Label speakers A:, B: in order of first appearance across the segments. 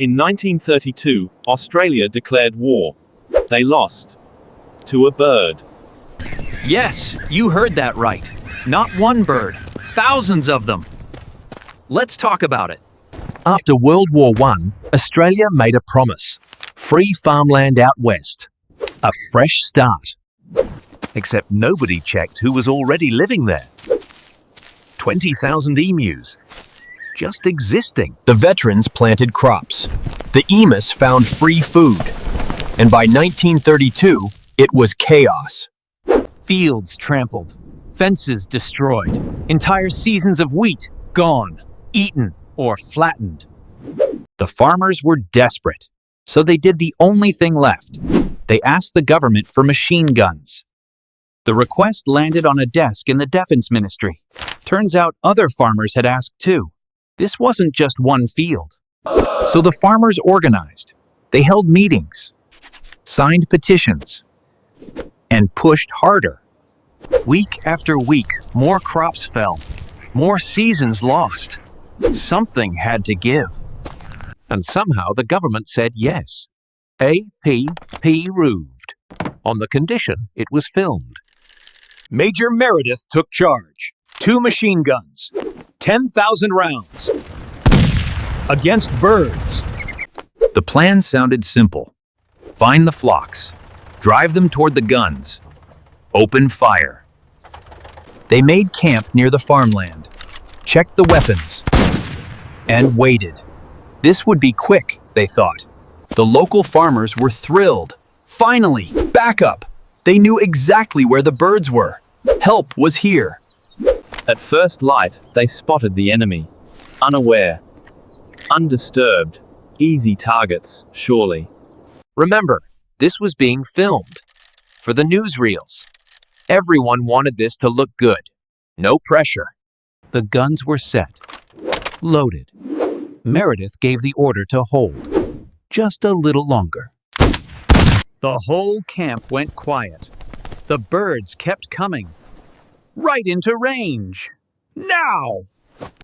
A: In 1932, Australia declared war. They lost. To a bird.
B: Yes, you heard that right. Not one bird, thousands of them. Let's talk about it.
C: After World War I, Australia made a promise. Free farmland out west. A fresh start. Except nobody checked who was already living there. 20,000 emus. Just existing. The veterans planted crops. The Emus found free food. And by 1932, it was chaos.
B: Fields trampled, fences destroyed, entire seasons of wheat gone, eaten, or flattened. The farmers were desperate, so they did the only thing left. They asked the government for machine guns. The request landed on a desk in the Defense Ministry. Turns out other farmers had asked too. This wasn't just one field. So the farmers organized. They held meetings, signed petitions, and pushed harder. Week after week, more crops fell, more seasons lost. Something had to give. And somehow the government said yes. Approved, on the condition it was filmed. Major Meredith took charge. 2 machine guns, 10,000 rounds. Against birds. The plan sounded simple. Find the flocks, drive them toward the guns, open fire. They made camp near the farmland, checked the weapons, and waited. This would be quick, they thought. The local farmers were thrilled. Finally, backup! They knew exactly where the birds were. Help was here.
A: At first light, they spotted the enemy. Unaware. Undisturbed. Easy targets, surely.
C: Remember, this was being filmed. For the newsreels. Everyone wanted this to look good. No pressure.
B: The guns were set, loaded. Meredith gave the order to hold. Just a little longer. The whole camp went quiet. The birds kept coming. Right into range. Now!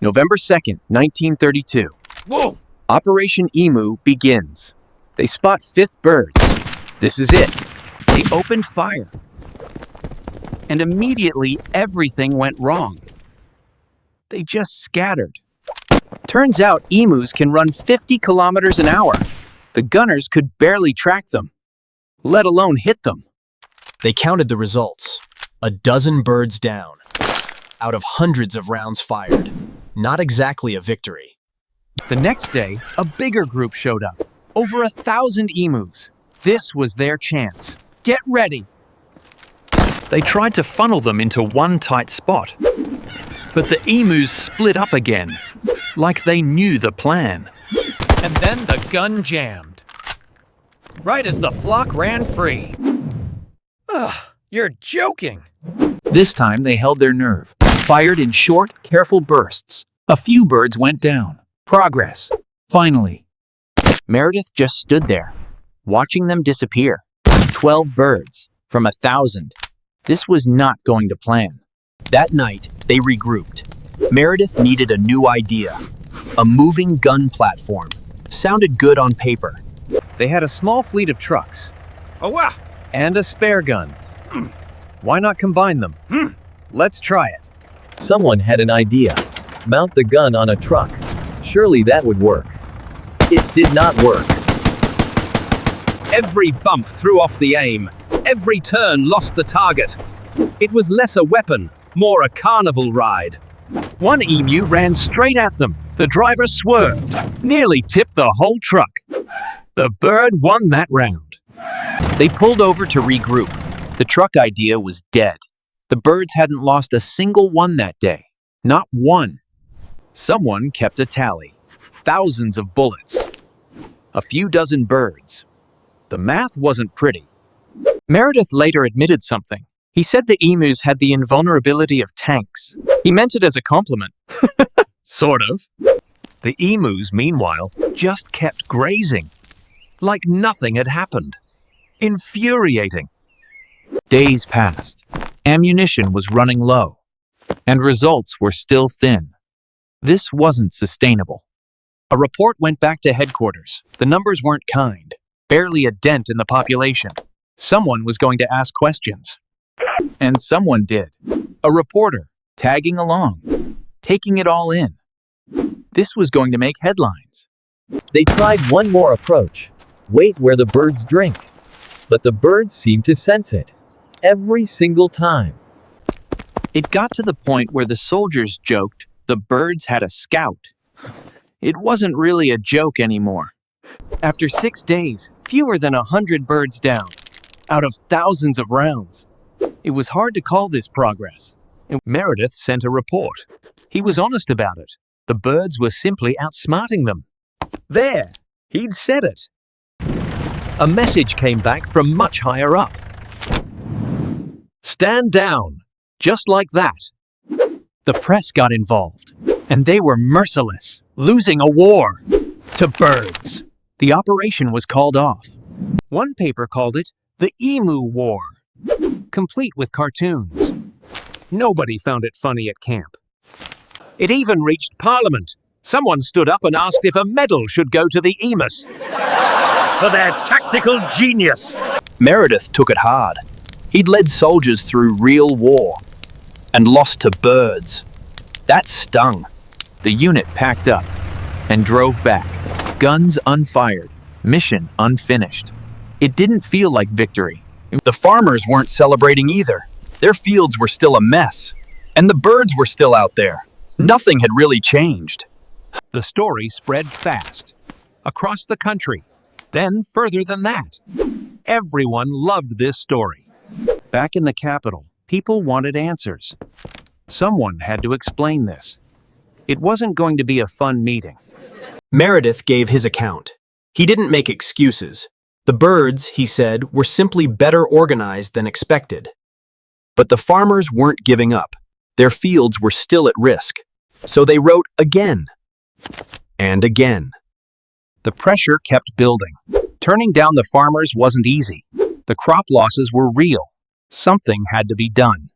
C: November 2nd, 1932.
B: Whoa!
C: Operation Emu begins. They spot 5th birds. This is it.
B: They opened fire. And immediately everything went wrong. They just scattered. Turns out emus can run 50 kilometers an hour. The gunners could barely track them, let alone hit them.
D: They counted the results. 12 birds down, out of hundreds of rounds fired. Not exactly a victory.
B: The next day, a bigger group showed up. Over 1,000 emus. This was their chance. Get ready. They tried to funnel them into one tight spot. But the emus split up again, like they knew the plan. And then the gun jammed. Right as the flock ran free. Ugh, you're joking. This time they held their nerve, fired in short, careful bursts. A few birds went down. Progress. Finally. Meredith just stood there, watching them disappear. 12 birds from 1,000. This was not going to plan. That night, they regrouped. Meredith needed a new idea. A moving gun platform. Sounded good on paper. They had a small fleet of trucks. And a spare gun. Why not combine them? Let's try it.
A: Someone had an idea. Mount the gun on a truck. Surely that would work. It did not work. Every bump threw off the aim. Every turn lost the target. It was less a weapon, more a carnival ride. One emu ran straight at them. The driver swerved, nearly tipped the whole truck. The bird won that round. They pulled over to regroup. The truck idea was dead. The birds hadn't lost a single one that day. Not one. Someone kept a tally. Thousands of bullets. A few dozen birds. The math wasn't pretty. Meredith later admitted something. He said the emus had the invulnerability of tanks. He meant it as a compliment. Sort of. The emus, meanwhile, just kept grazing. Like nothing had happened. Infuriating. Days passed. Ammunition was running low. And results were still thin. This wasn't sustainable.
B: A report went back to headquarters. The numbers weren't kind. Barely a dent in the population. Someone was going to ask questions. And someone did. A reporter, tagging along, taking it all in. This was going to make headlines.
C: They tried one more approach. Wait where the birds drink. But the birds seemed to sense it. Every single time.
B: It got to the point where the soldiers joked the birds had a scout. It wasn't really a joke anymore. After 6 days, fewer than 100 birds down, out of thousands of rounds. It was hard to call this progress.
A: Meredith sent a report.
B: He was honest about it.
A: The birds were simply outsmarting them. There, he'd said it. A message came back from much higher up. Stand down, just like that.
B: The press got involved, and they were merciless, losing a war to birds. The operation was called off. One paper called it the Emu War, complete with cartoons.
A: Nobody found it funny at camp. It even reached Parliament. Someone stood up and asked if a medal should go to the Emus for their tactical genius.
C: Meredith took it hard. He'd led soldiers through real war and lost to birds. That stung.
B: The unit packed up and drove back, guns unfired, mission unfinished. It didn't feel like victory.
C: The farmers weren't celebrating either. Their fields were still a mess, and the birds were still out there. Nothing had really changed.
A: The story spread fast, across the country, then further than that. Everyone loved this story.
B: Back in the capital, people wanted answers. Someone had to explain this. It wasn't going to be a fun meeting.
D: Meredith gave his account. He didn't make excuses. The birds, he said, were simply better organized than expected. But the farmers weren't giving up. Their fields were still at risk. So they wrote again and again.
A: The pressure kept building. Turning down the farmers wasn't easy. The crop losses were real. Something had to be done.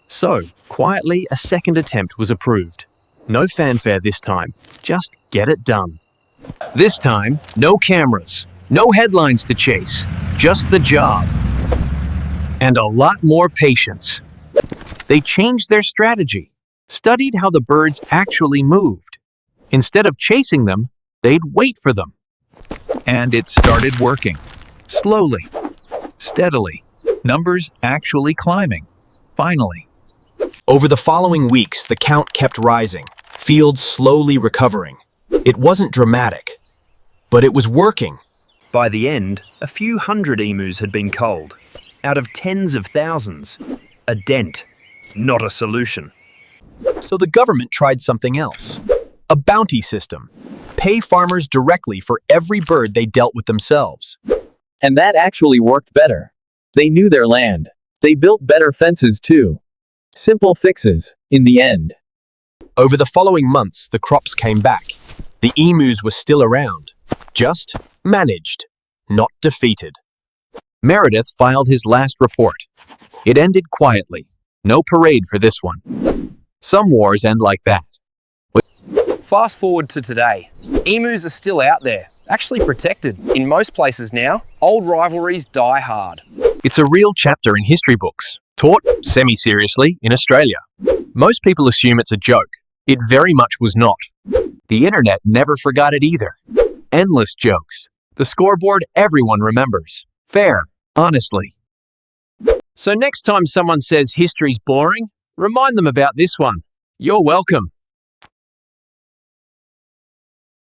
B: So, quietly, a second attempt was approved. No fanfare this time. Just get it done.
A: This time, no cameras, no headlines to chase, just the job. And a lot more patience.
B: They changed their strategy, studied how the birds actually moved. Instead of chasing them, they'd wait for them.
A: And it started working. Slowly, steadily, numbers actually climbing. Finally.
D: Over the following weeks, the count kept rising, fields slowly recovering. It wasn't dramatic, but it was working.
C: By the end, a few hundred emus had been culled, out of tens of thousands. A dent, not a solution.
D: So the government tried something else. A bounty system. Pay farmers directly for every bird they dealt with themselves.
E: And that actually worked better. They knew their land. They built better fences too. Simple fixes, in the end.
D: Over the following months, the crops came back. The emus were still around. Just managed, not defeated.
B: Meredith filed his last report. It ended quietly. No parade for this one. Some wars end like that.
F: Fast forward to today. Emus are still out there, actually protected. In most places now, old rivalries die hard.
B: It's a real chapter in history books, taught semi-seriously in Australia. Most people assume it's a joke. It very much was not. The internet never forgot it either. Endless jokes. The scoreboard everyone remembers. Fair, honestly. So next time someone says history's boring, remind them about this one. You're welcome.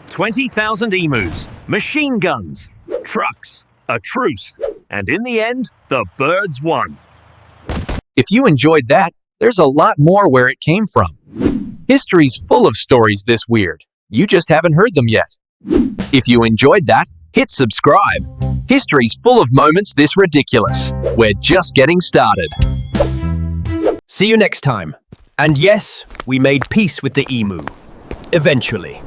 A: 20,000 emus, machine guns, trucks, a truce, and in the end, the birds won.
B: If you enjoyed that, there's a lot more where it came from. History's full of stories this weird. You just haven't heard them yet. If you enjoyed that, hit subscribe. History's full of moments this ridiculous. We're just getting started.
D: See you next time. And yes, we made peace with the emu. Eventually.